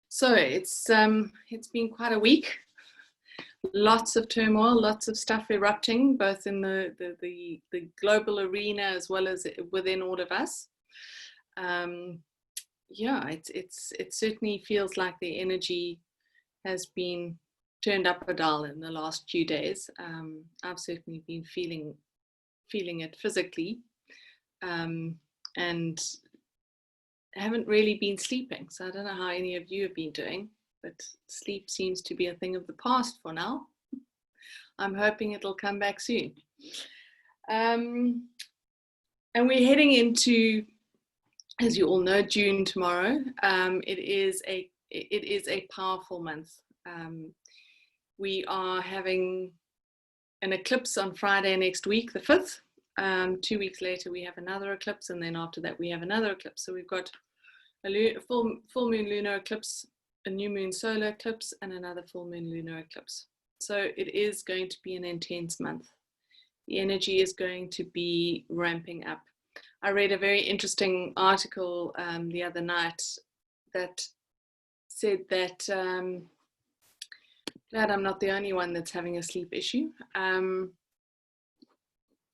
So it's been quite a week. Lots of turmoil, lots of stuff erupting, both in the global arena as well as within all of us. Yeah, it certainly feels like the energy has been turned up a dial in the last few days. I've certainly been feeling it physically, and haven't really been sleeping. So I don't know how any of you have been doing, but sleep seems to be a thing of the past for now. I'm hoping it'll come back soon. And we're heading into, as you all know, June tomorrow. It is a powerful month. We are having an eclipse on Friday next week, the 5th. 2 weeks later, we have another eclipse, and then after that, we have another eclipse. So we've got a full moon lunar eclipse, a new moon solar eclipse, and another full moon lunar eclipse. So it is going to be an intense month. The energy is going to be ramping up. I read a very interesting article the other night that said that, glad I'm not the only one that's having a sleep issue.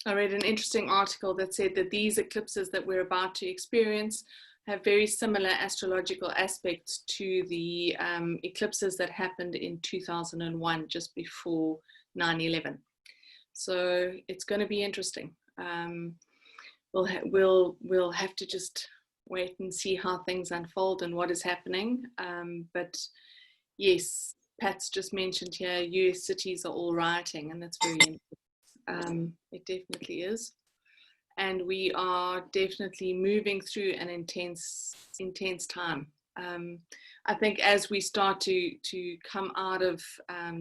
I read an interesting article that said that these eclipses that we're about to experience have very similar astrological aspects to the eclipses that happened in 2001, just before 9/11. So it's going to be interesting. We'll have to just wait and see how things unfold and what is happening. But yes, Pat's just mentioned here, US cities are all rioting, and that's very interesting. It definitely is. And we are definitely moving through an intense time. I think as we start to come out of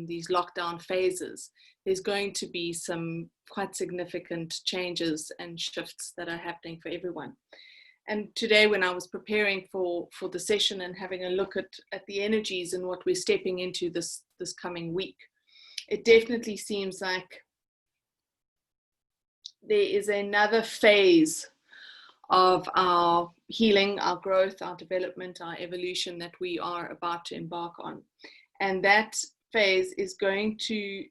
these lockdown phases, there's going to be some quite significant changes and shifts that are happening for everyone. And today, when I was preparing for the session and having a look at the energies and what we're stepping into this coming week, it definitely seems like there is another phase of our healing, our growth, our development, our evolution that we are about to embark on. And that phase is going to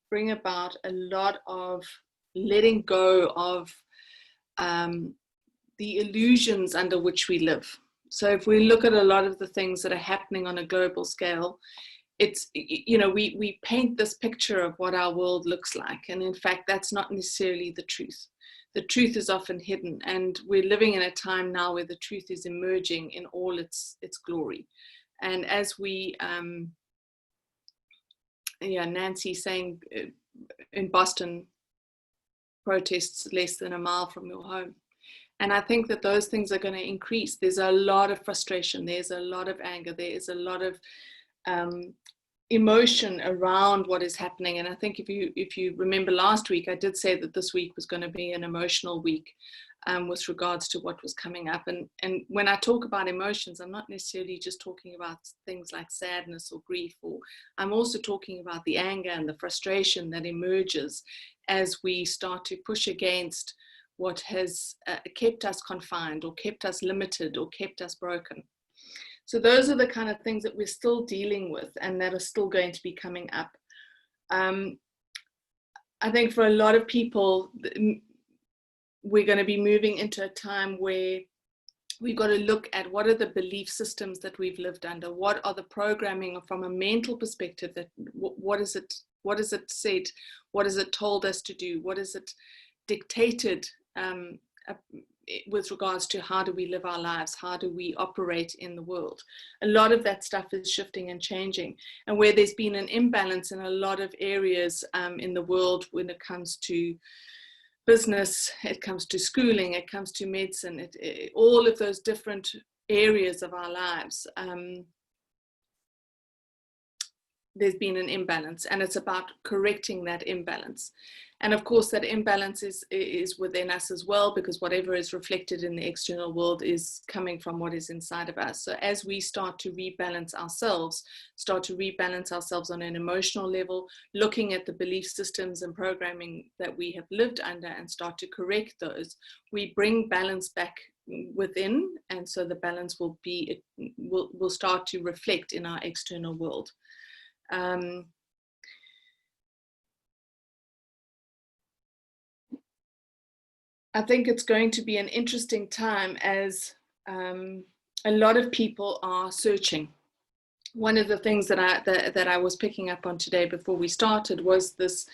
bring about a lot of letting go of the illusions under which we live. So if we look at a lot of the things that are happening on a global scale, it's, you know, we paint this picture of what our world looks like. And in fact, that's not necessarily the truth. The truth is often hidden. And we're living in a time now where the truth is emerging in all its glory. And as we, Nancy saying in Boston, protests less than a mile from your home. And I think that those things are going to increase. There's a lot of frustration. There's a lot of anger. There is a lot of emotion around what is happening. And I think if you remember last week, I did say that this week was going to be an emotional week with regards to what was coming up. And when I talk about emotions, I'm not necessarily just talking about things like sadness or grief, or I'm also talking about the anger and the frustration that emerges as we start to push against what has kept us confined or kept us limited or kept us broken. So those are the kind of things that we're still dealing with and that are still going to be coming up. I think for a lot of people, we're going to be moving into a time where we've got to look at what are the belief systems that we've lived under, what are the programming from a mental perspective, that what is it said, what is it told us to do, what is it dictated with regards to how do we live our lives, how do we operate in the world. A lot of that stuff is shifting and changing, and where there's been an imbalance in a lot of areas in the world when it comes to business, it comes to schooling, it comes to medicine, all of those different areas of our lives, there's been an imbalance, and it's about correcting that imbalance. And of course, that imbalance is within us as well, because whatever is reflected in the external world is coming from what is inside of us. So as we start to rebalance ourselves on an emotional level, looking at the belief systems and programming that we have lived under and start to correct those, we bring balance back within, and so the balance will start to reflect in our external world. I think it's going to be an interesting time as a lot of people are searching. One of the things that I was picking up on today before we started was this: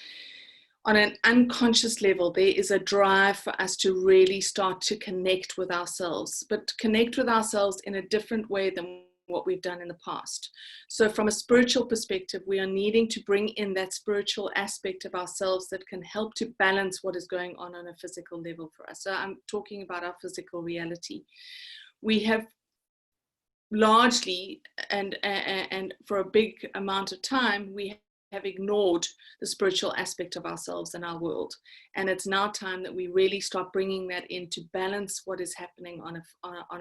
on an unconscious level, there is a drive for us to really start to connect with ourselves, but connect with ourselves in a different way than what we've done in the past. So from a spiritual perspective, we are needing to bring in that spiritual aspect of ourselves that can help to balance what is going on a physical level for us. So I'm talking about our physical reality. We have largely, and for a big amount of time, we have ignored the spiritual aspect of ourselves and our world, and it's now time that we really start bringing that in to balance what is happening on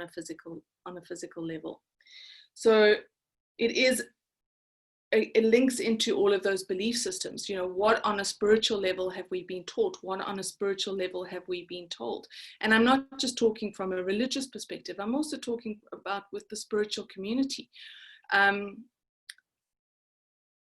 a physical level. So it links into all of those belief systems. You know, what on a spiritual level have we been taught? What on a spiritual level have we been told? And I'm not just talking from a religious perspective. I'm also talking about with the spiritual community.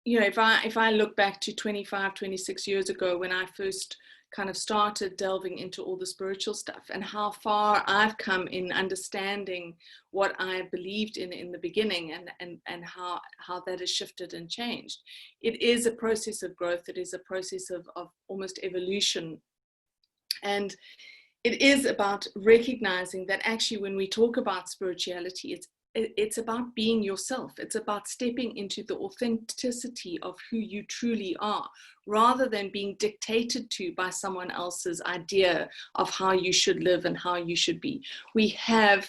You know, if I look back to 25, 26 years ago, when I first kind of started delving into all the spiritual stuff, and how far I've come in understanding what I believed in the beginning, and how that has shifted and changed. It is a process of growth. It is a process of almost evolution. And it is about recognizing that actually when we talk about spirituality, it's about being yourself. It's about stepping into the authenticity of who you truly are, rather than being dictated to by someone else's idea of how you should live and how you should be. We have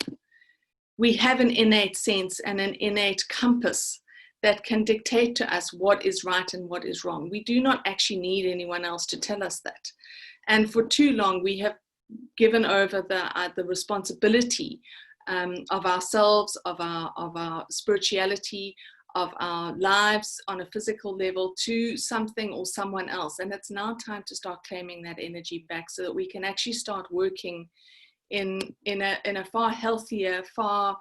an innate sense and an innate compass that can dictate to us what is right and what is wrong. We do not actually need anyone else to tell us that. And for too long, we have given over the responsibility of ourselves, of our spirituality, of our lives on a physical level to something or someone else. And it's now time to start claiming that energy back, so that we can actually start working in a far healthier, far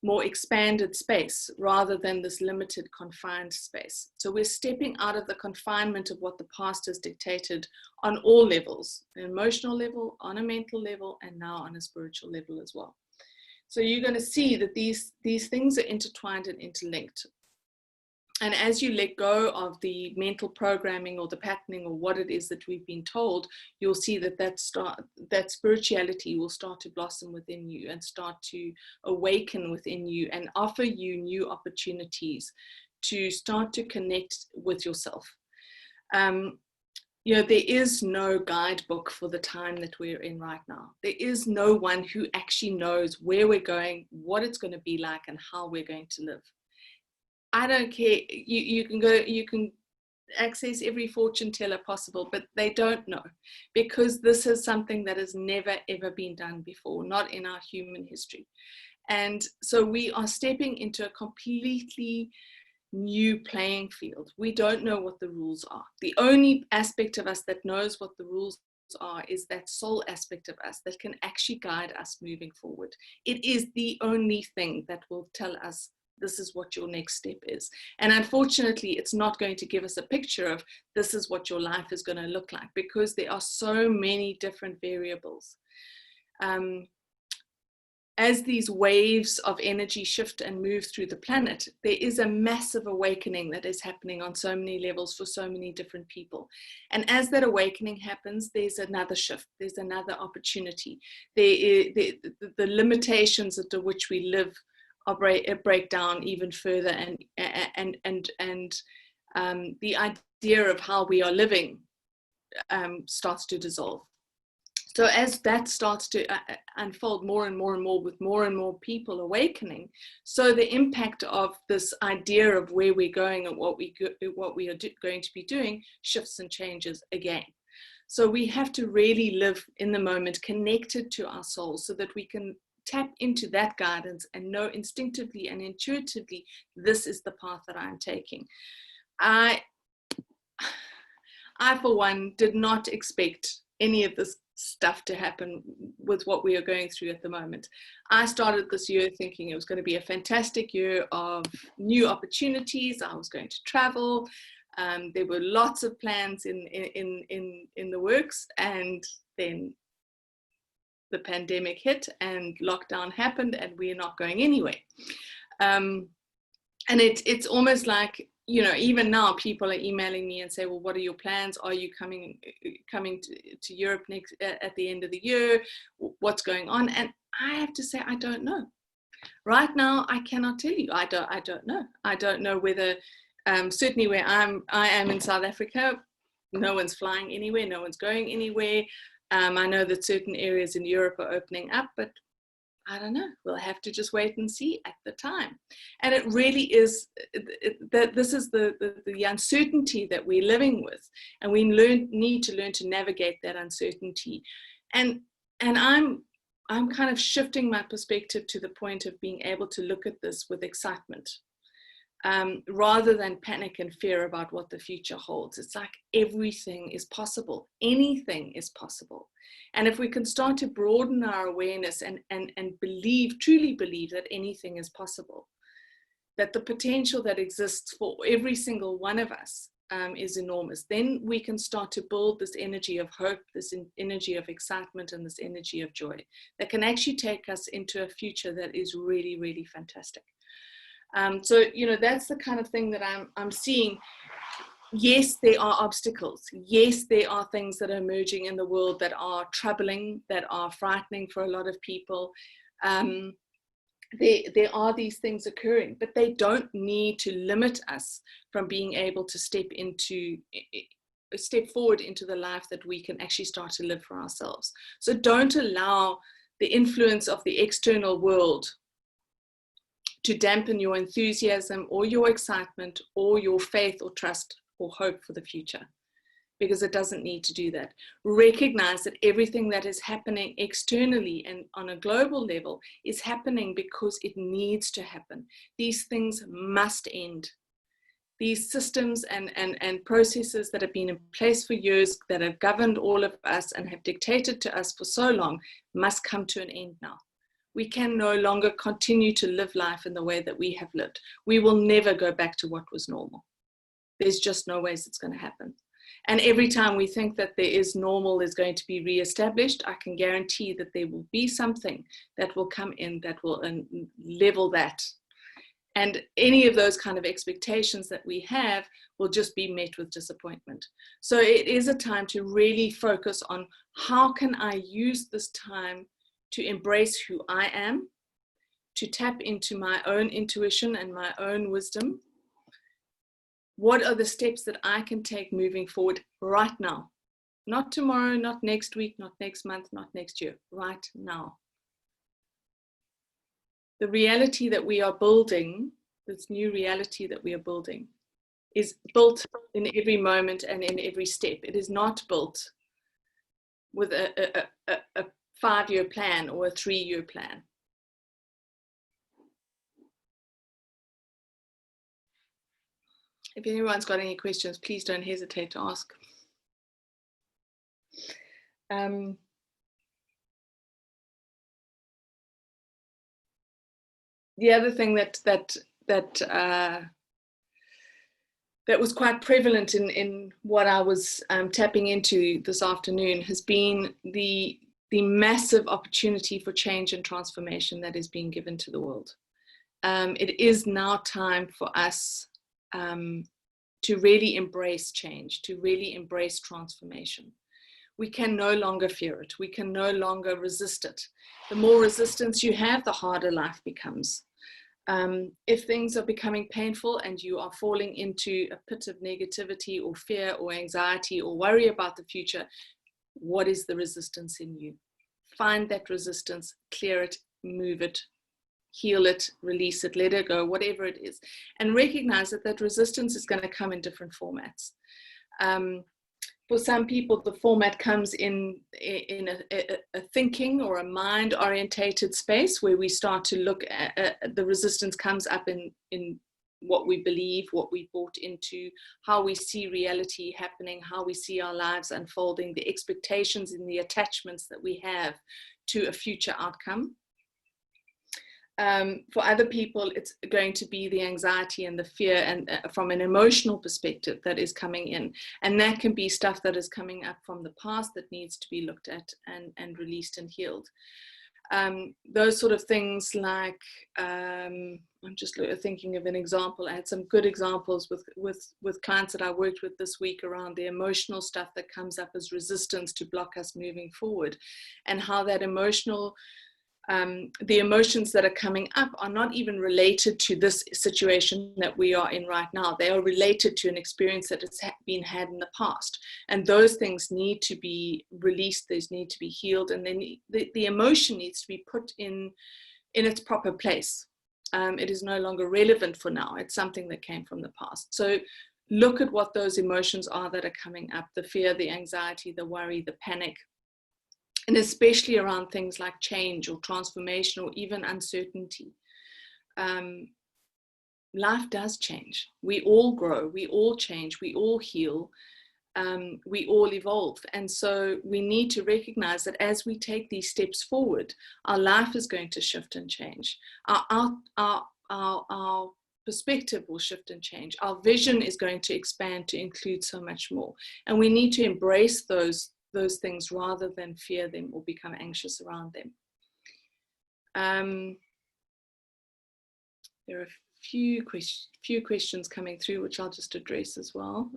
more expanded space, rather than this limited, confined space. So we're stepping out of the confinement of what the past has dictated on all levels: an emotional level, on a mental level, and now on a spiritual level as well. So you're going to see that these things are intertwined and interlinked. And as you let go of the mental programming or the patterning or what it is that we've been told, you'll see that spirituality will start to blossom within you and start to awaken within you and offer you new opportunities to start to connect with yourself. You know, there is no guidebook for the time that we're in right now. There is no one who actually knows where we're going, what it's going to be like, and how we're going to live. I don't care. You can access every fortune teller possible, but they don't know, because this is something that has never ever been done before, not in our human history. And so we are stepping into a completely new playing field. We don't know what the rules are. The only aspect of us that knows what the rules are is that soul aspect of us that can actually guide us moving forward. It is the only thing that will tell us this is what your next step is. And unfortunately, it's not going to give us a picture of this is what your life is going to look like, because there are so many different variables. As these waves of energy shift and move through the planet, there is a massive awakening that is happening on so many levels for so many different people. And as that awakening happens, there's another shift, there's another opportunity. The limitations to which we live break down even further, and the idea of how we are living starts to dissolve. So as that starts to unfold more and more and more, with more and more people awakening, so the impact of this idea of where we're going and what we are going to be doing shifts and changes again. So we have to really live in the moment, connected to our souls, so that we can tap into that guidance and know instinctively and intuitively, this is the path that I'm taking. I for one, did not expect any of this stuff to happen with what we are going through at the moment. I started this year thinking it was going to be a fantastic year of new opportunities. I was going to travel. There were lots of plans in the works, and then the pandemic hit and lockdown happened, and we're not going anywhere. And it's almost like, you know, even now people are emailing me and say, well, what are your plans? Are you coming to Europe next at the end of the year? What's going on? And I have to say, I don't know. Right now, I cannot tell you. I don't know. I don't know whether, certainly where I am in South Africa, no one's flying anywhere, no one's going anywhere. I know that certain areas in Europe are opening up, but I don't know. We'll have to just wait and see at the time. And it really is that this is the uncertainty that we're living with, and we need to learn to navigate that uncertainty. And I'm kind of shifting my perspective to the point of being able to look at this with excitement, rather than panic and fear about what the future holds. It's like everything is possible. Anything is possible. And if we can start to broaden our awareness and truly believe that anything is possible, that the potential that exists for every single one of us is enormous, then we can start to build this energy of hope, this energy of excitement, and this energy of joy that can actually take us into a future that is really, really fantastic. So, you know, that's the kind of thing that I'm seeing. Yes, there are obstacles. Yes, there are things that are emerging in the world that are troubling, that are frightening for a lot of people. There are these things occurring, but they don't need to limit us from being able to step forward into the life that we can actually start to live for ourselves. So don't allow the influence of the external world to dampen your enthusiasm or your excitement or your faith or trust or hope for the future, because it doesn't need to do that. Recognize that everything that is happening externally and on a global level is happening because it needs to happen. These things must end. These systems and processes that have been in place for years, that have governed all of us and have dictated to us for so long, must come to an end now. We can no longer continue to live life in the way that we have lived. We will never go back to what was normal. There's just no ways it's going to happen. And every time we think that there is normal is going to be reestablished, I can guarantee that there will be something that will come in that will level that. And any of those kind of expectations that we have will just be met with disappointment. So it is a time to really focus on how can I use this time to embrace who I am, to tap into my own intuition and my own wisdom. What are the steps that I can take moving forward right now? Not tomorrow, not next week, not next month, not next year, right now. The reality that we are building, this new reality that we are building, is built in every moment and in every step. It is not built with a 5-year plan or a 3-year plan. If anyone's got any questions, please don't hesitate to ask. The other thing that was quite prevalent in what I was tapping into this afternoon has been the massive opportunity for change and transformation that is being given to the world. It is now time for us to really embrace change, to really embrace transformation. We can no longer fear it. We can no longer resist it. The more resistance you have, the harder life becomes. If things are becoming painful and you are falling into a pit of negativity or fear or anxiety or worry about the future, what is the resistance in you? Find that resistance, clear it, move it, heal it, release it, let it go, whatever it is. And recognize that that resistance is going to come in different formats. For some people, the format comes in a thinking or a mind-orientated space where we start to look at the resistance comes up in what we believe, what we bought into, how we see reality happening, how we see our lives unfolding, the expectations and the attachments that we have to a future outcome. For other people, it's going to be the anxiety and the fear, and from an emotional perspective, that is coming in. And that can be stuff that is coming up from the past that needs to be looked at and released and healed. Those sort of things like, I'm just thinking of an example. I had some good examples with clients that I worked with this week around the emotional stuff that comes up as resistance to block us moving forward, and how that emotional, the emotions that are coming up are not even related to this situation that we are in right now. They are related to an experience that has been had in the past. And those things need to be released, those need to be healed, and then the emotion needs to be put in its proper place. It is no longer relevant for now. It's something that came from the past. So look at what those emotions are that are coming up: the fear, the anxiety, the worry, the panic. And especially around things like change or transformation or even uncertainty. Life does change. We all grow, we all change, we all heal, we all evolve. And so we need to recognize that as we take these steps forward, our life is going to shift and change. Our perspective will shift and change. Our vision is going to expand to include so much more. And we need to embrace those things rather than fear them or become anxious around them. There are a few questions coming through, which I'll just address as well.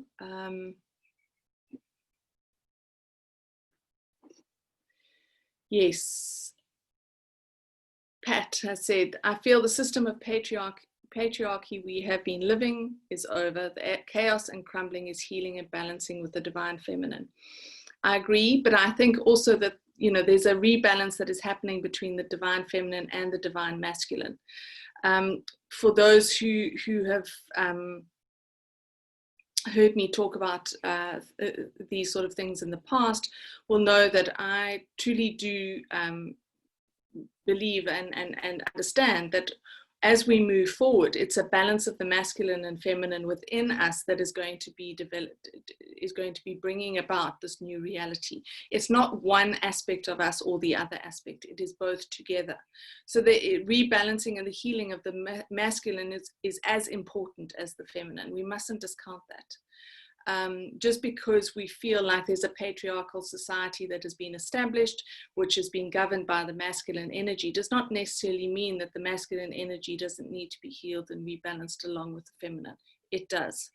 Yes, Pat has said, I feel the system of patriarchy we have been living is over. The chaos and crumbling is healing and balancing with the divine feminine. I agree, but I think also that, there's a rebalance that is happening between the divine feminine and the divine masculine. For those who have heard me talk about these sort of things in the past will know that I truly do believe and understand that as we move forward, it's a balance of the masculine and feminine within us that is going to be developed, is going to be bringing about this new reality. It's not one aspect of us or the other aspect. It is both together. So the rebalancing and the healing of the masculine is as important as the feminine. We mustn't discount that. Just because we feel like there's a patriarchal society that has been established, which has been governed by the masculine energy, does not necessarily mean that the masculine energy doesn't need to be healed and rebalanced along with the feminine. It does.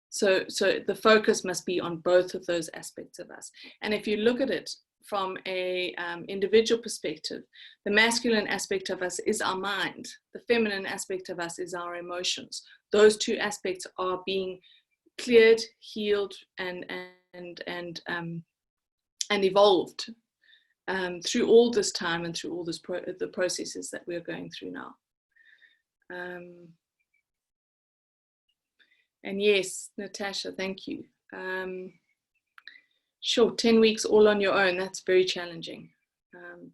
So the focus must be on both of those aspects of us. And if you look at it from a individual perspective, the masculine aspect of us is our mind. The feminine aspect of us is our emotions. Those two aspects are being cleared, healed, and evolved through all this time and through all this the processes that we're going through now. And yes, Natasha, thank you. Sure, 10 weeks all on your own, that's very challenging,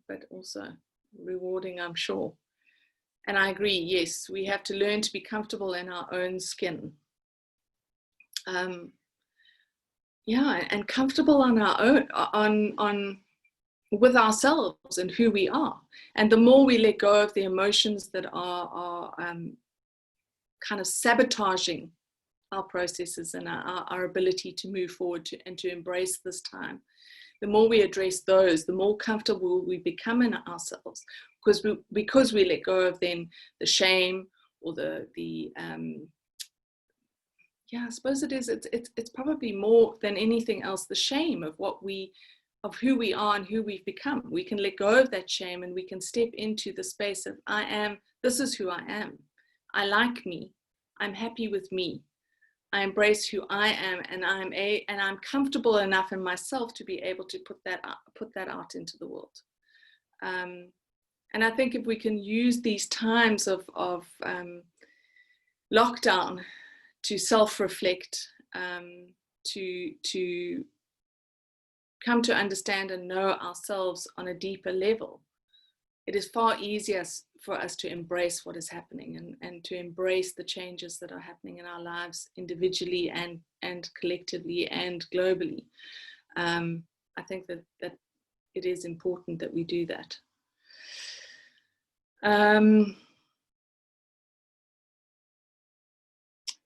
but also rewarding, I'm sure. And I agree, yes, we have to learn to be comfortable in our own skin. Yeah, and comfortable on our own, with ourselves and who we are. And the more we let go of the emotions that are kind of sabotaging our processes and our ability to move forward and to embrace this time, the more we address those, the more comfortable we become in ourselves, because we let go of then the shame or the yeah, I suppose it's probably more than anything else the shame of who we are and who we've become. We can let go of that shame and we can step into the space of this is who I am. I like me. I'm happy with me. I embrace who I am, and I'm comfortable enough in myself to be able to put that out into the world. And I think if we can use these times of lockdown to self-reflect, to come to understand and know ourselves on a deeper level, it is far easier for us to embrace what is happening and to embrace the changes that are happening in our lives individually and collectively and globally. I think that it is important that we do that.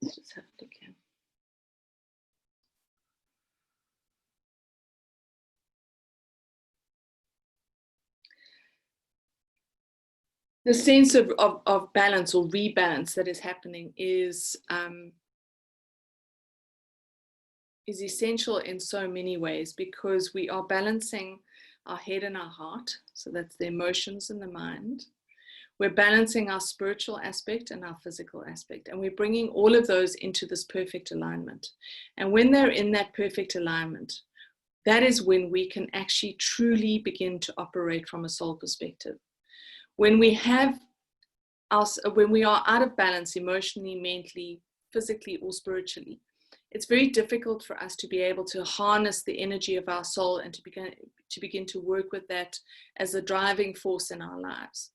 Let's just have a look here. The sense of balance or rebalance that is happening is essential in so many ways, because we are balancing our head and our heart. So that's the emotions and the mind. We're balancing our spiritual aspect and our physical aspect, and we're bringing all of those into this perfect alignment. And when they're in that perfect alignment, that is when we can actually truly begin to operate from a soul perspective. When we are out of balance emotionally, mentally, physically, or spiritually, it's very difficult for us to be able to harness the energy of our soul and to begin to work with that as a driving force in our lives.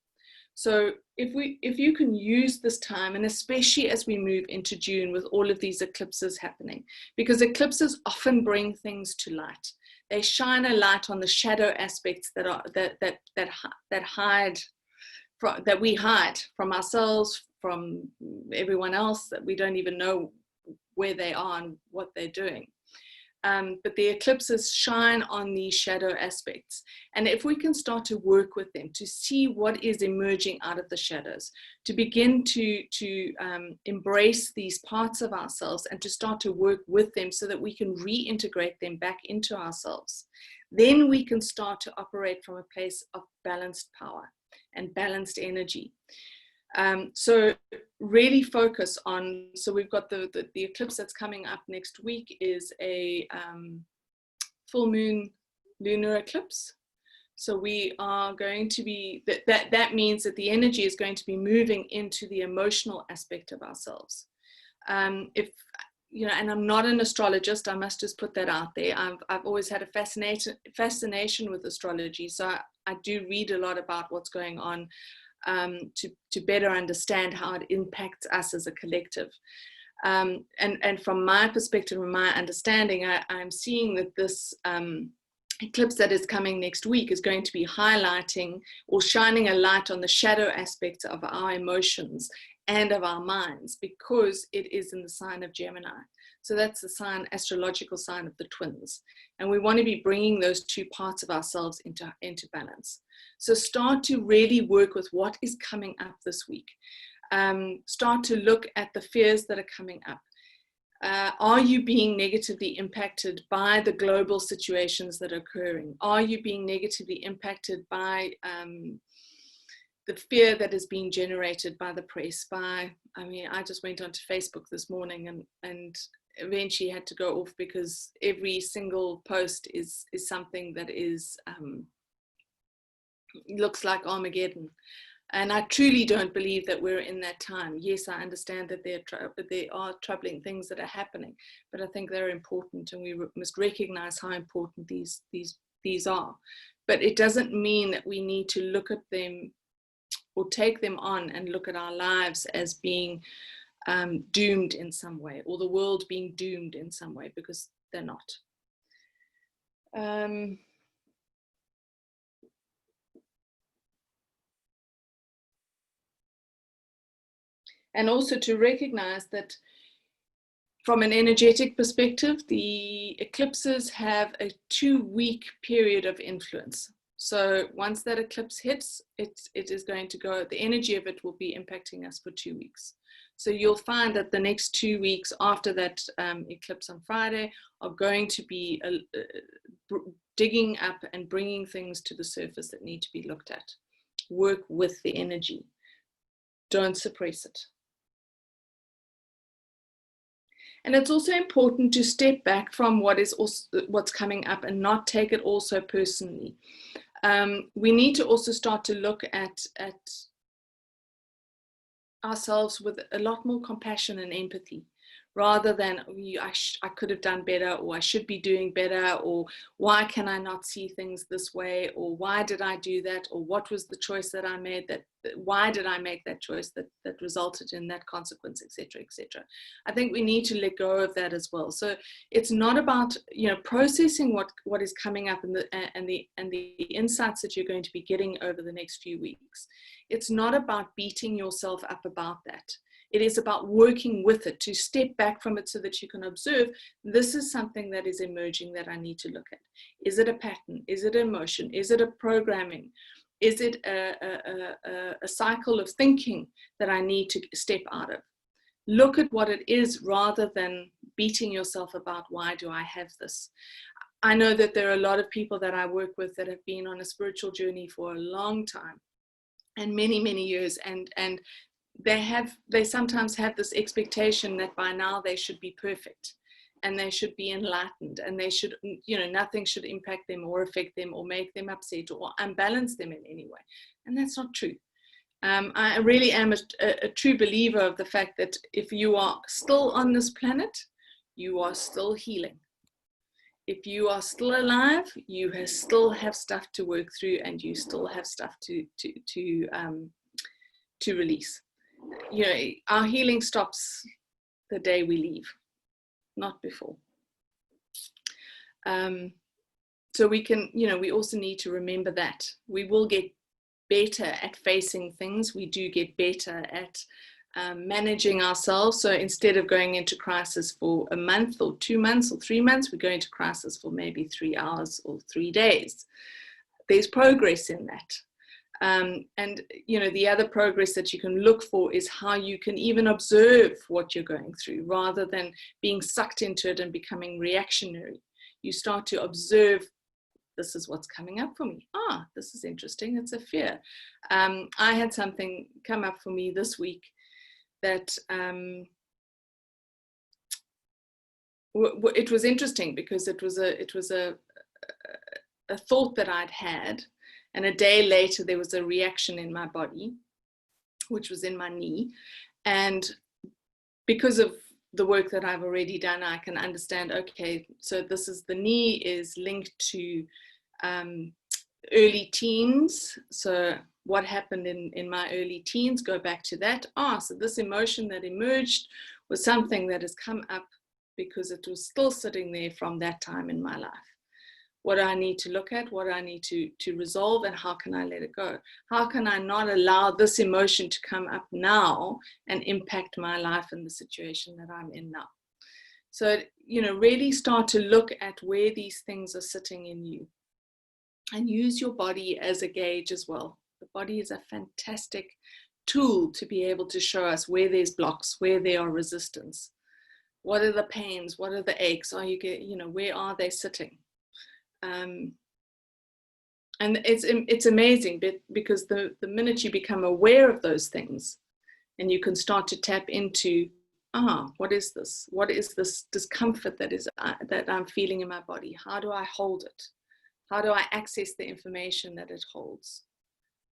So if you can use this time, and especially as we move into June with all of these eclipses happening, because eclipses often bring things to light. They shine a light on the shadow aspects that we hide from ourselves, from everyone else, that we don't even know where they are and what they're doing. But the eclipses shine on these shadow aspects. And if we can start to work with them, to see what is emerging out of the shadows, to begin to embrace these parts of ourselves and to start to work with them so that we can reintegrate them back into ourselves, then we can start to operate from a place of balanced power and balanced energy. So really focus on, so we've got the eclipse that's coming up next week is a full moon lunar eclipse. So we are going to be, that means that the energy is going to be moving into the emotional aspect of ourselves. If, you know, and I'm not an astrologist, I must just put that out there. I've always had a fascination with astrology. So I do read a lot about what's going on, to better understand how it impacts us as a collective. And from my perspective and my understanding, I'm seeing that this eclipse that is coming next week is going to be highlighting or shining a light on the shadow aspects of our emotions and of our minds, because it is in the sign of Gemini. So that's the sign, astrological sign of the twins. And we want to be bringing those two parts of ourselves into balance. So start to really work with what is coming up this week. Start to look at the fears that are coming up. Are you being negatively impacted by the global situations that are occurring? Are you being negatively impacted by the fear that is being generated by the press? I just went onto Facebook this morning and eventually had to go off, because every single post is something that is looks like Armageddon. And I truly don't believe that we're in that time. Yes, I understand that there are troubling things that are happening, but I think they're important, and we must recognize how important these are. But it doesn't mean that we need to look at them or take them on and look at our lives as being doomed in some way, or the world being doomed in some way, because they're not. And also to recognize that from an energetic perspective, the eclipses have a 2-week period of influence. So once that eclipse hits, it is going to go, the energy of it will be impacting us for 2 weeks. So you'll find that the next 2 weeks after that eclipse on Friday are going to be digging up and bringing things to the surface that need to be looked at. Work with the energy. Don't suppress it. And it's also important to step back from what's coming up and not take it all so personally. We need to also start to look at ourselves with a lot more compassion and empathy, rather than I could have done better, or I should be doing better, or why can I not see things this way, or why did I do that, or what was the choice that I made, why did I make that choice that resulted in that consequence, etc., etc. I think we need to let go of that as well. So it's not about, you know, processing what is coming up and the insights that you're going to be getting over the next few weeks. It's not about beating yourself up about that. It is about working with it, to step back from it so that you can observe, this is something that is emerging that I need to look at. Is it a pattern? Is it emotion? Is it a programming? Is it a cycle of thinking that I need to step out of? Look at what it is rather than beating yourself about, why do I have this? I know that there are a lot of people that I work with that have been on a spiritual journey for a long time and many, many years, and they sometimes have this expectation that by now they should be perfect and they should be enlightened, and they should, you know, nothing should impact them or affect them or make them upset or unbalance them in any way. And that's not true. I really am a true believer of the fact that if you are still on this planet, you are still healing. If you are still alive, you still have stuff to work through, and you still have stuff to release. You know, our healing stops the day we leave, not before. So we can, you know, we also need to remember that we will get better at facing things. We do get better at managing ourselves. So instead of going into crisis for a month or 2 months or 3 months, we go into crisis for maybe 3 hours or 3 days. There's progress in that. And, you know, the other progress that you can look for is how you can even observe what you're going through rather than being sucked into it and becoming reactionary. You start to observe, this is what's coming up for me. This is interesting. It's a fear. I had something come up for me this week that it was interesting because it was a thought that I'd had. And a day later, there was a reaction in my body, which was in my knee. And because of the work that I've already done, I can understand, okay, so this is, the knee is linked to early teens. So what happened in my early teens, go back to that. So this emotion that emerged was something that has come up because it was still sitting there from that time in my life. What do I need to look at? What do I need to resolve? And how can I let it go? How can I not allow this emotion to come up now and impact my life and the situation that I'm in now? So, you know, really start to look at where these things are sitting in you, and use your body as a gauge as well. The body is a fantastic tool to be able to show us where there's blocks, where there are resistance. What are the pains? What are the aches? Where are they sitting? And it's amazing because the minute you become aware of those things, and you can start to tap into, what is this? What is this discomfort that I'm feeling in my body? How do I hold it? How do I access the information that it holds?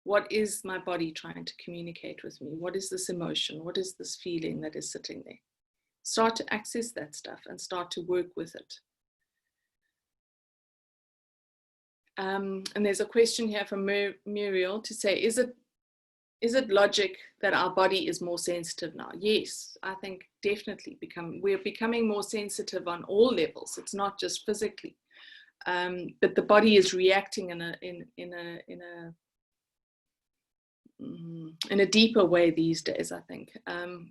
What is my body trying to communicate with me? What is this emotion? What is this feeling that is sitting there? Start to access that stuff and start to work with it. And there's a question here from Muriel to say, is it logic that our body is more sensitive now? Yes, I think definitely we're becoming more sensitive on all levels. It's not just physically, but the body is reacting in a deeper way these days. I think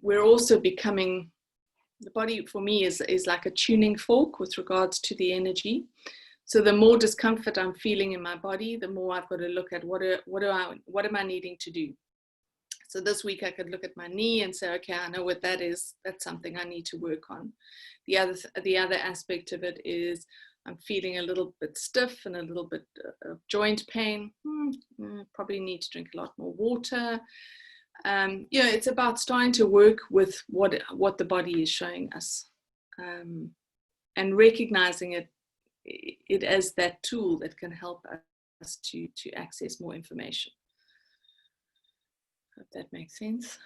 we're also becoming, the body for me is like a tuning fork with regards to the energy. So the more discomfort I'm feeling in my body, the more I've got to look at what am I needing to do. So this week I could look at my knee and say, okay, I know what that is. That's something I need to work on. The other aspect of it is I'm feeling a little bit stiff and a little bit of joint pain. Probably need to drink a lot more water. It's about starting to work with what the body is showing us, and recognizing it as that tool that can help us to access more information. Hope that makes sense.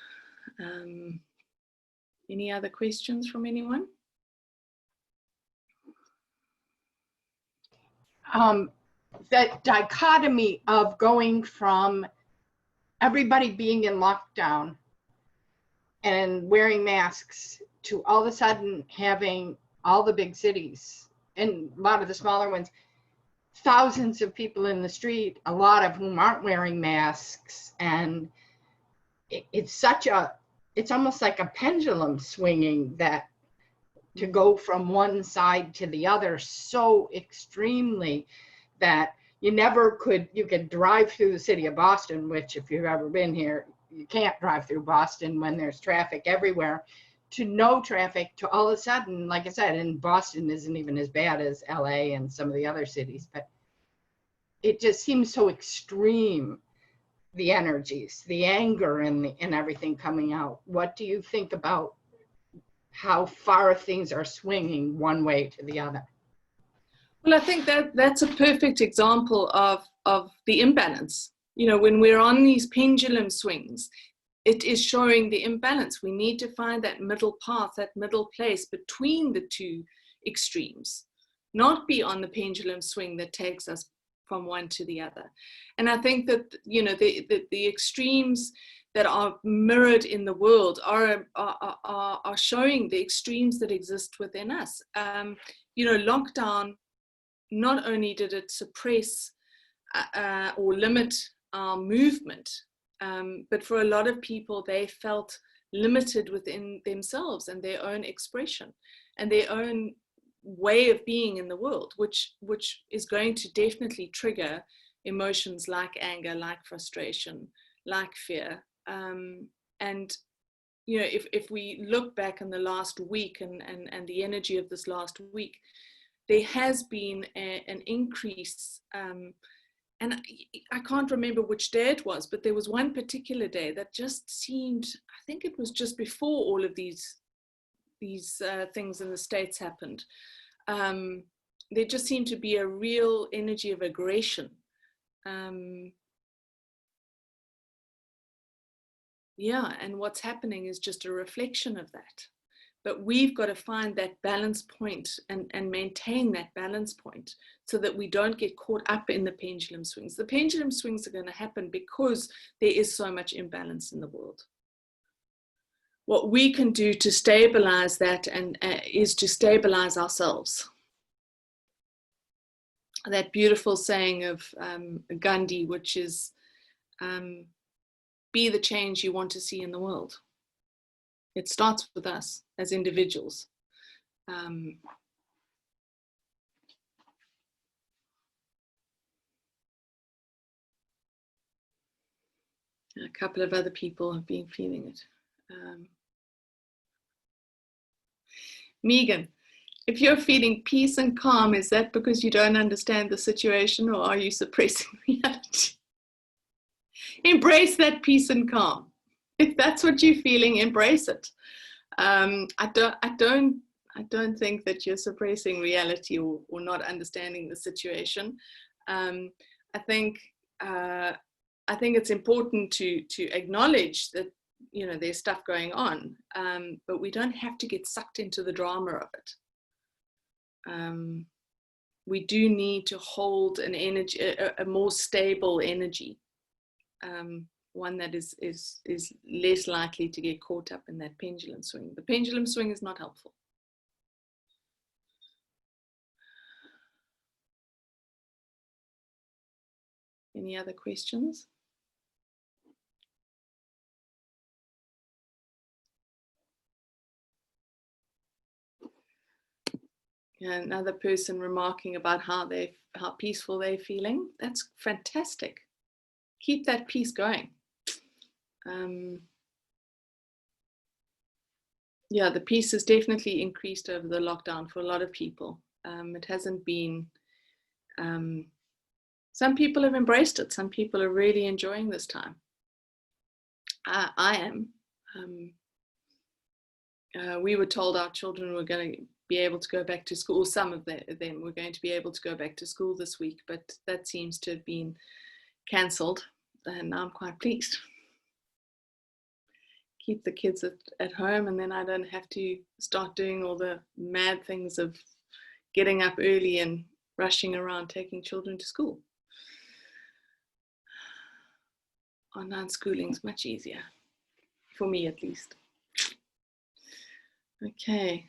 Any other questions from anyone? That dichotomy of going from everybody being in lockdown and wearing masks to all of a sudden having all the big cities and a lot of the smaller ones, thousands of people in the street, a lot of whom aren't wearing masks. And it's almost like a pendulum swinging, that to go from one side to the other so extremely that you could drive through the city of Boston, which if you've ever been here, you can't drive through Boston when there's traffic everywhere, to no traffic, to all of a sudden, like I said, and Boston isn't even as bad as LA and some of the other cities, but it just seems so extreme, the energies, the anger and everything coming out. What do you think about how far things are swinging one way to the other? Well, I think that's a perfect example of the imbalance. You know, when we're on these pendulum swings, it is showing the imbalance. We need to find that middle path, that middle place between the two extremes, not be on the pendulum swing that takes us from one to the other. And I think that, you know, the extremes that are mirrored in the world are showing the extremes that exist within us. You know, lockdown, not only did it suppress or limit our movement, but for a lot of people, they felt limited within themselves and their own expression and their own way of being in the world, which is going to definitely trigger emotions like anger, like frustration, like fear. And you know, if we look back in the last week and the energy of this last week, there has been an increase, and I can't remember which day it was, but there was one particular day that just seemed, I think it was just before all of these things in the States happened. There just seemed to be a real energy of aggression. Yeah, and what's happening is just a reflection of that. But we've got to find that balance point and maintain that balance point so that we don't get caught up in the pendulum swings. The pendulum swings are going to happen because there is so much imbalance in the world. What we can do to stabilize that is to stabilize ourselves. That beautiful saying of Gandhi, which is, be the change you want to see in the world. It starts with us as individuals. A couple of other people have been feeling it. Megan, if you're feeling peace and calm, is that because you don't understand the situation, or are you suppressing reality? Embrace that peace and calm. If that's what you're feeling, embrace it. I don't think that you're suppressing reality or not understanding the situation. I think it's important to acknowledge that, you know, there's stuff going on, but we don't have to get sucked into the drama of it. We do need to hold an energy, a more stable energy, one that is less likely to get caught up in that pendulum swing. The pendulum swing is not helpful. Any other questions? Another person remarking about how peaceful they're feeling. That's fantastic. Keep that peace going. Yeah, the peace has definitely increased over the lockdown for a lot of people. It hasn't been, some people have embraced it. Some people are really enjoying this time. I am. We were told our children were going to be able to go back to school. Some of them were going to be able to go back to school this week, but that seems to have been cancelled, and I'm quite pleased. keep the kids at home, and then I don't have to start doing all the mad things of getting up early and rushing around taking children to school. Online schooling is much easier, for me at least. Okay.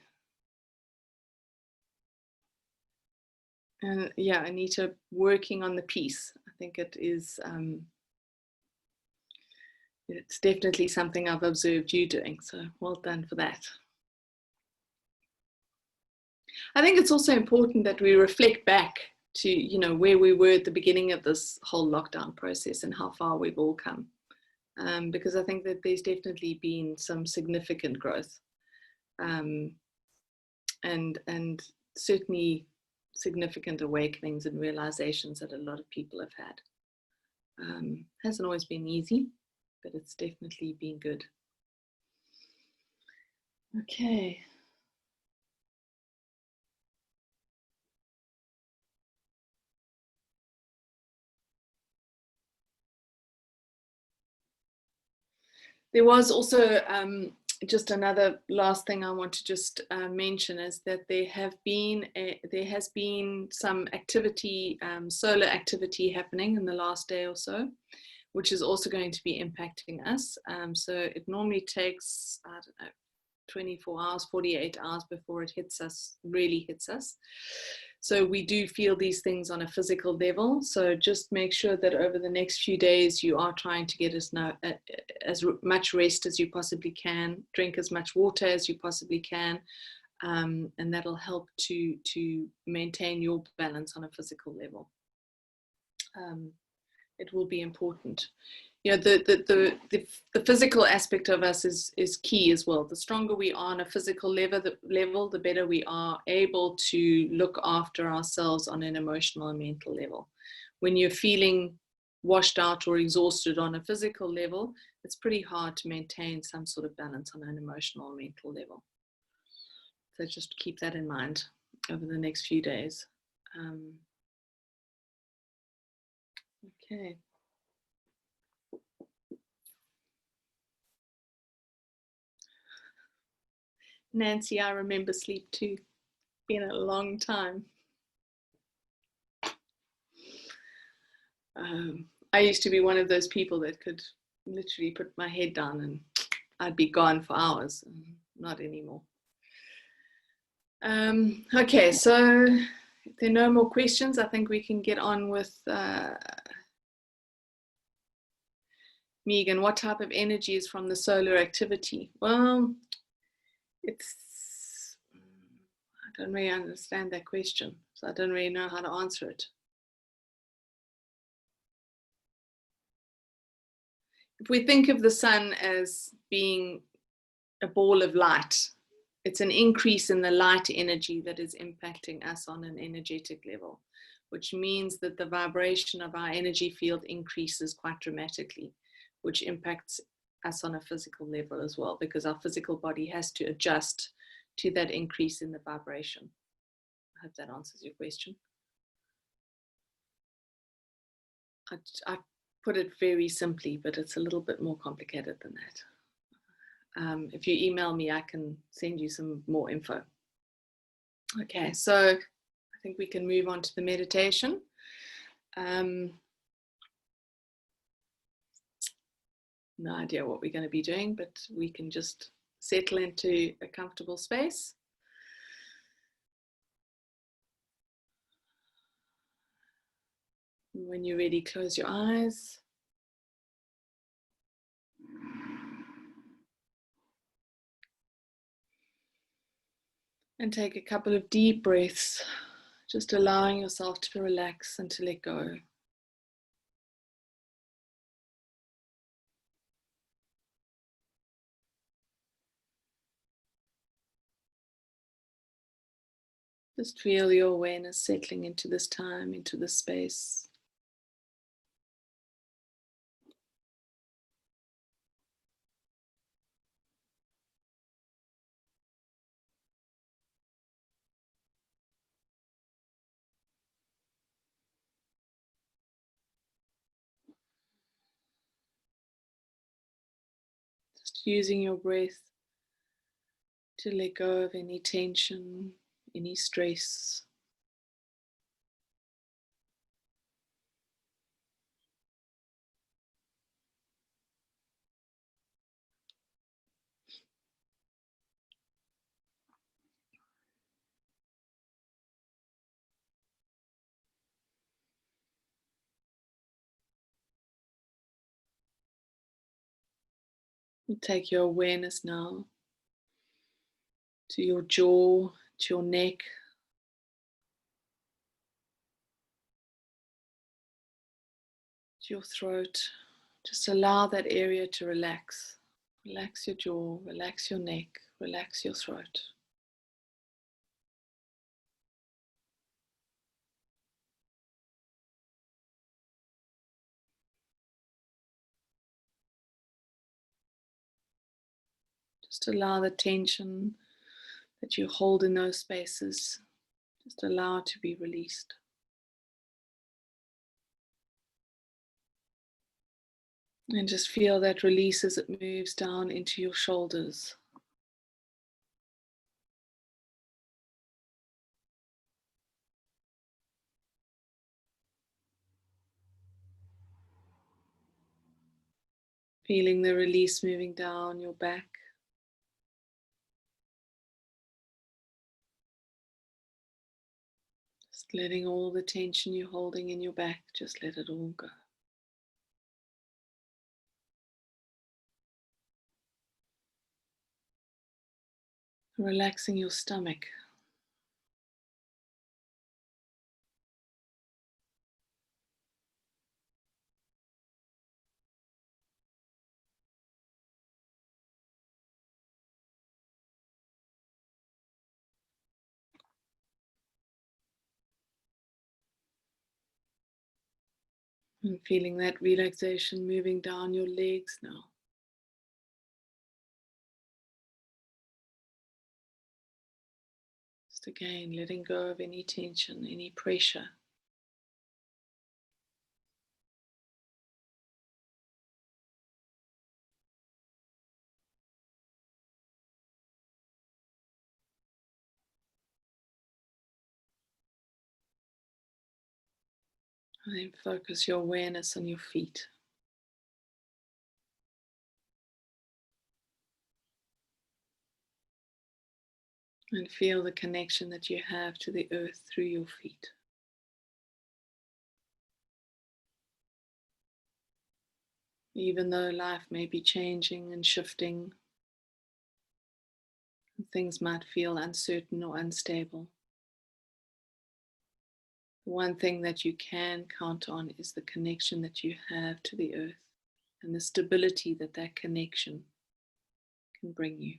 And yeah, Anita, working on the piece. I think it is, it's definitely something I've observed you doing. So well done for that. I think it's also important that we reflect back to, you know, where we were at the beginning of this whole lockdown process and how far we've all come. Because I think that there's definitely been some significant growth, and certainly significant awakenings and realizations that a lot of people have had. Hasn't always been easy, but it's definitely been good. Okay. There was also just another last thing I want to just mention is that there has been some activity, solar activity happening in the last day or so, which is also going to be impacting us. So it normally takes, I don't know, 24 hours, 48 hours before it hits us, really hits us. So we do feel these things on a physical level. So just make sure that over the next few days, you are trying to get as much rest as you possibly can, drink as much water as you possibly can, and that'll help to maintain your balance on a physical level. It will be important. You know, the physical aspect of us is key as well. The stronger we are on a physical level, the better we are able to look after ourselves on an emotional and mental level. When you're feeling washed out or exhausted on a physical level, it's pretty hard to maintain some sort of balance on an emotional and mental level. So just keep that in mind over the next few days. Okay. Nancy, I remember sleep too. Been a long time. I used to be one of those people that could literally put my head down and I'd be gone for hours. Not anymore. Okay, so if there are no more questions, I think we can get on with Megan. What type of energy is from the solar activity? Well, I don't really understand that question, so I don't really know how to answer it. If we think of the sun as being a ball of light, it's an increase in the light energy that is impacting us on an energetic level, which means that the vibration of our energy field increases quite dramatically, which impacts us on a physical level as well, because our physical body has to adjust to that increase in the vibration. I hope that answers your question. I put it very simply, but it's a little bit more complicated than that. If you email me, I can send you some more info. Okay, so I think we can move on to the meditation. No idea what we're going to be doing, but we can just settle into a comfortable space. When you're ready, close your eyes. And take a couple of deep breaths, just allowing yourself to relax and to let go. Just feel your awareness settling into this time, into this space. Just Just using your breath to let go of any tension, any stress. And take your awareness now to your jaw, to your neck, to your throat. Just allow that area to relax. Relax your jaw, relax your neck, relax your throat. Just allow the tension that you hold in those spaces, just allow it to be released. And just feel that release as it moves down into your shoulders. Feeling the release moving down your back. Just letting all the tension you're holding in your back, just let it all go. Relaxing your stomach. And feeling that relaxation moving down your legs now. Just again, letting go of any tension, any pressure. And then focus your awareness on your feet. And feel the connection that you have to the earth through your feet. Even though life may be changing and shifting, and things might feel uncertain or unstable, the one thing that you can count on is the connection that you have to the earth and the stability that that connection can bring you.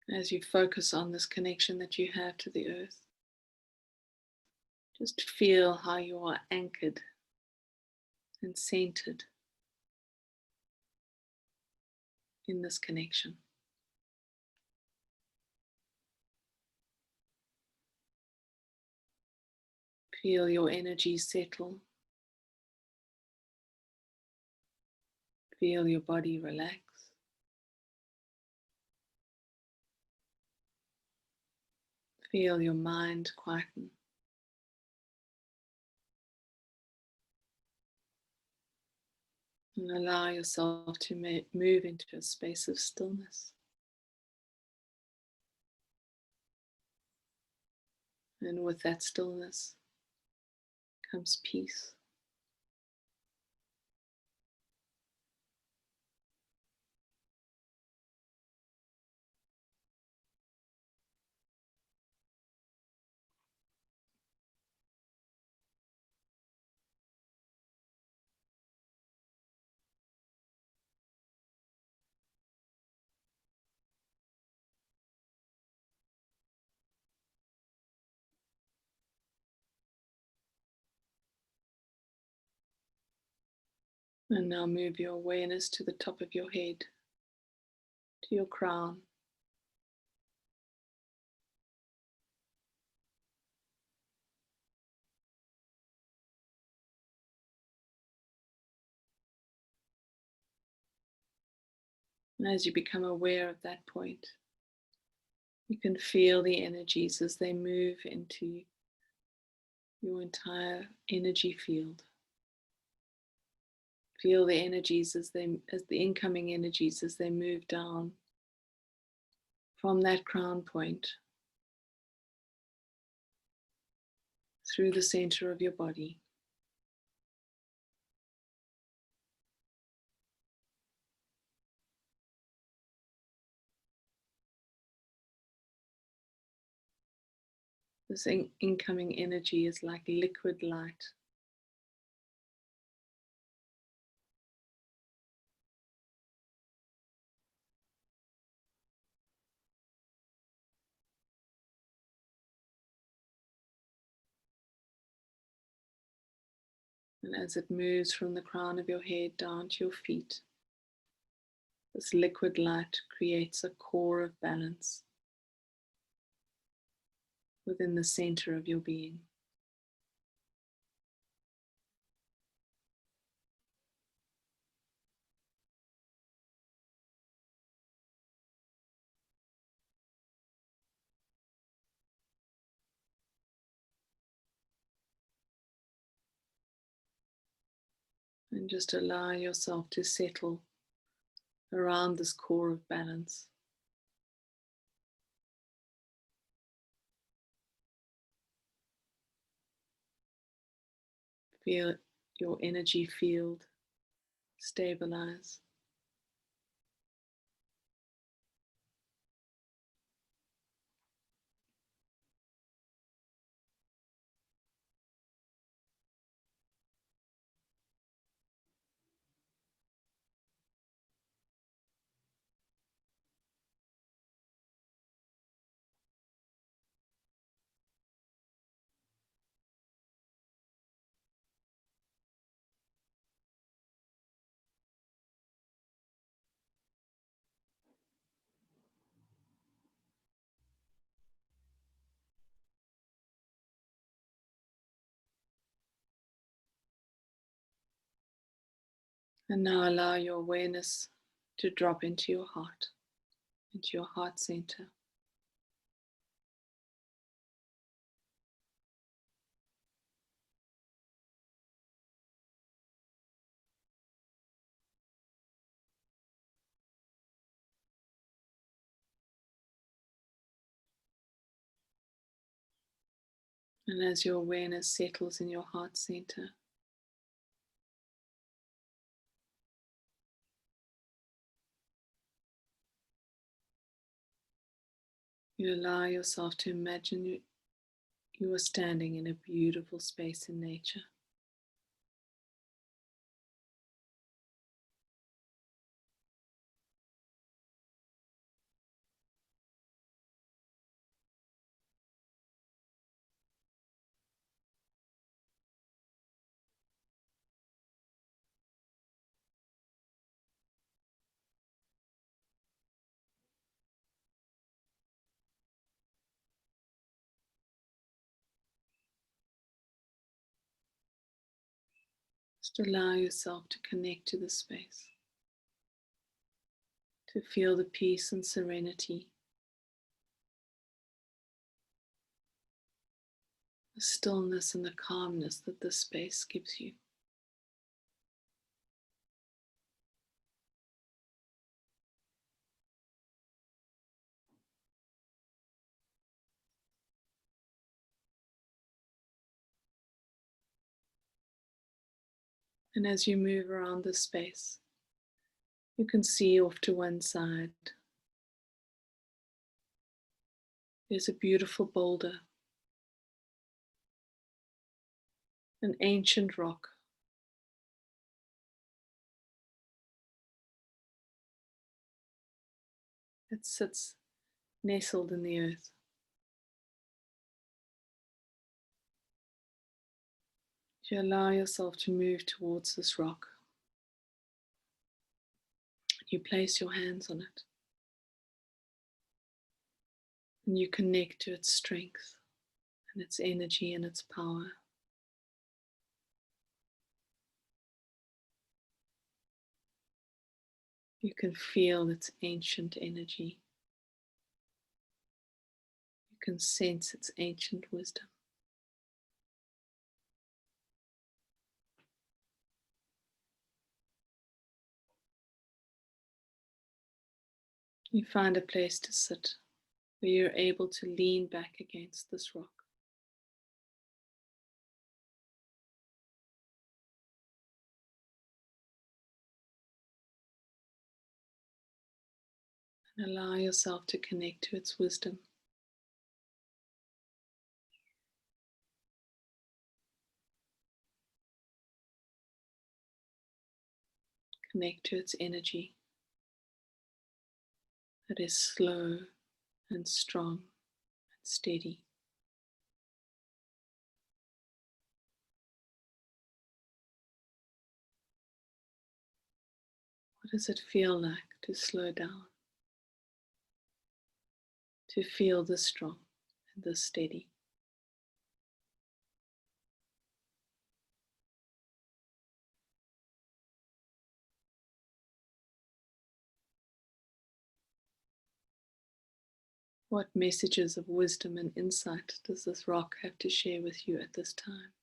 As you focus on this connection that you have to the earth, just feel how you are anchored and centered in this connection. Feel your energy settle. Feel your body relax. Feel your mind quieten. And allow yourself to move into a space of stillness. And with that stillness comes peace. And now move your awareness to the top of your head, to your crown. And as you become aware of that point, you can feel the energies as they move into your entire energy field. Feel the energies as the incoming energies as they move down from that crown point through the center of your body. This incoming energy is like liquid light. And as it moves from the crown of your head down to your feet, this liquid light creates a core of balance within the center of your being. And just allow yourself to settle around this core of balance. Feel your energy field stabilize. And now allow your awareness to drop into your heart center. And as your awareness settles in your heart center, you allow yourself to imagine you are standing in a beautiful space in nature. Just allow yourself to connect to the space, to feel the peace and serenity, the stillness and the calmness that this space gives you. And as you move around this space, you can see off to one side there's a beautiful boulder, an ancient rock. It sits nestled in the earth. You allow yourself to move towards this rock. You place your hands on it and you connect to its strength and its energy and its power. You can feel its ancient energy. You can sense its ancient wisdom. You find a place to sit where you're able to lean back against this rock. And allow yourself to connect to its wisdom. Connect to its energy that is slow and strong and steady. What does it feel like to slow down? To feel this strong and this steady? What messages of wisdom and insight does this rock have to share with you at this time?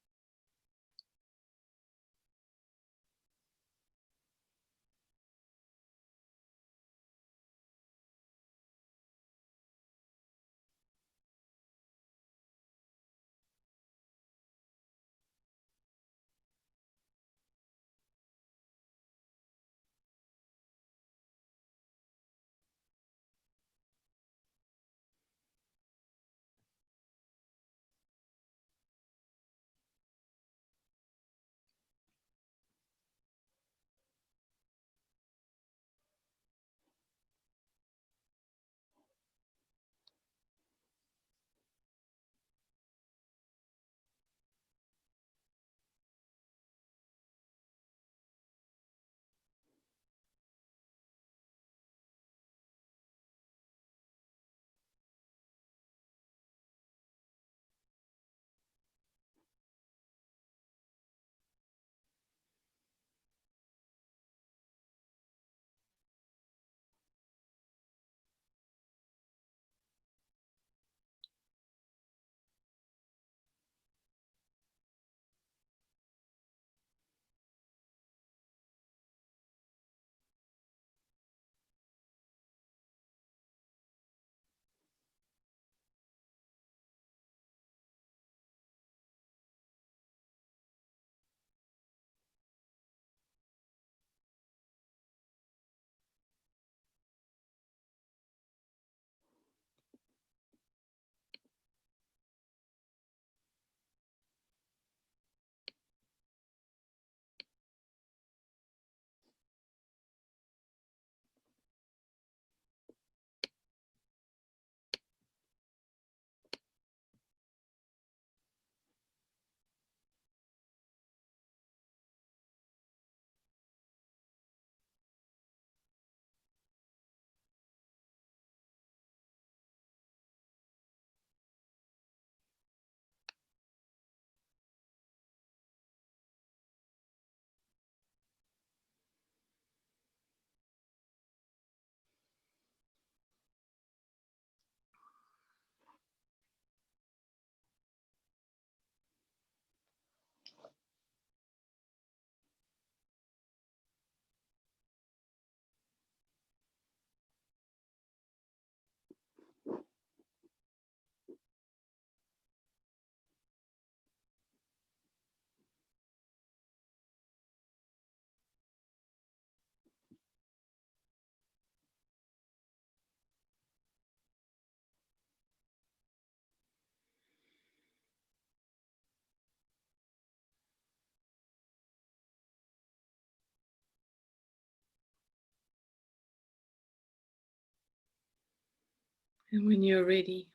And when you're ready,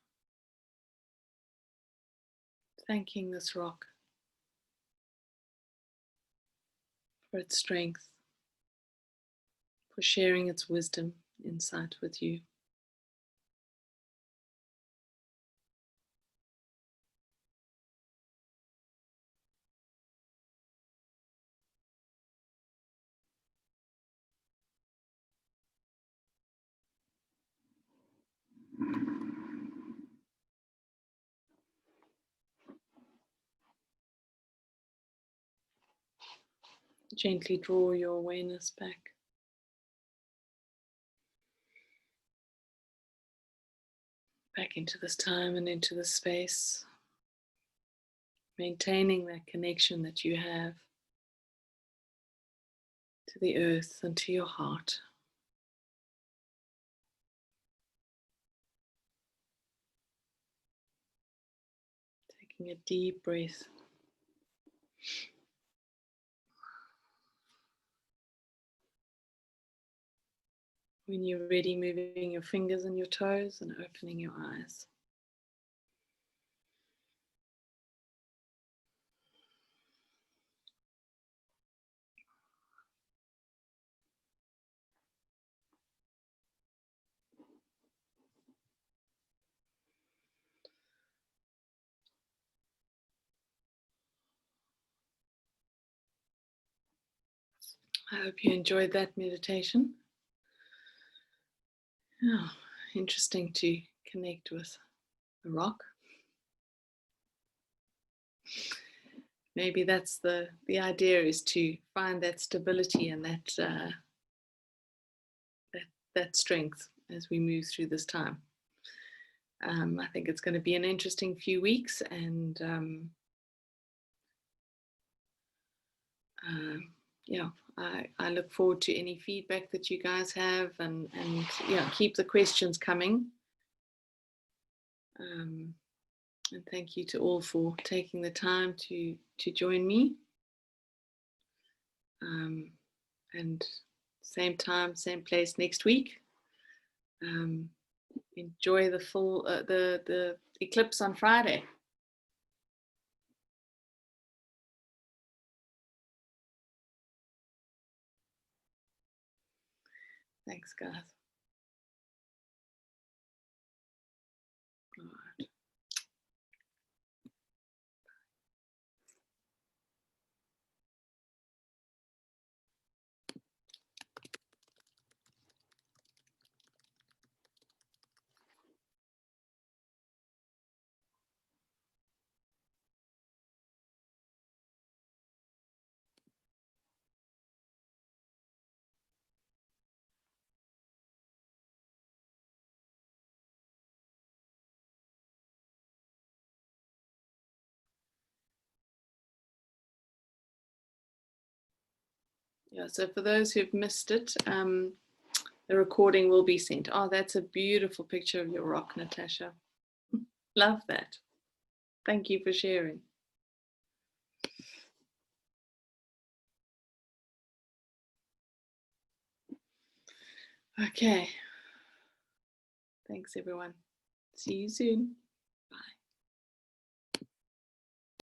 thanking this rock for its strength, for sharing its wisdom, insight with you. Gently draw your awareness back into this time and into this space, maintaining that connection that you have to the earth and to your heart. Taking a deep breath. When you're ready, moving your fingers and your toes and opening your eyes. I hope you enjoyed that meditation. Oh, interesting to connect with the rock. Maybe that's the idea, is to find that stability and that strength as we move through this time. I think it's going to be an interesting few weeks, and yeah, I look forward to any feedback that you guys have, and yeah, keep the questions coming. And thank you to all for taking the time to join me. And same time, same place next week. Enjoy the full the eclipse on Friday. Thanks, guys. All right. Yeah, so for those who've missed it, the recording will be sent. Oh, that's a beautiful picture of your rock, Natasha. Love that. Thank you for sharing. Okay. Thanks, everyone. See you soon. Bye.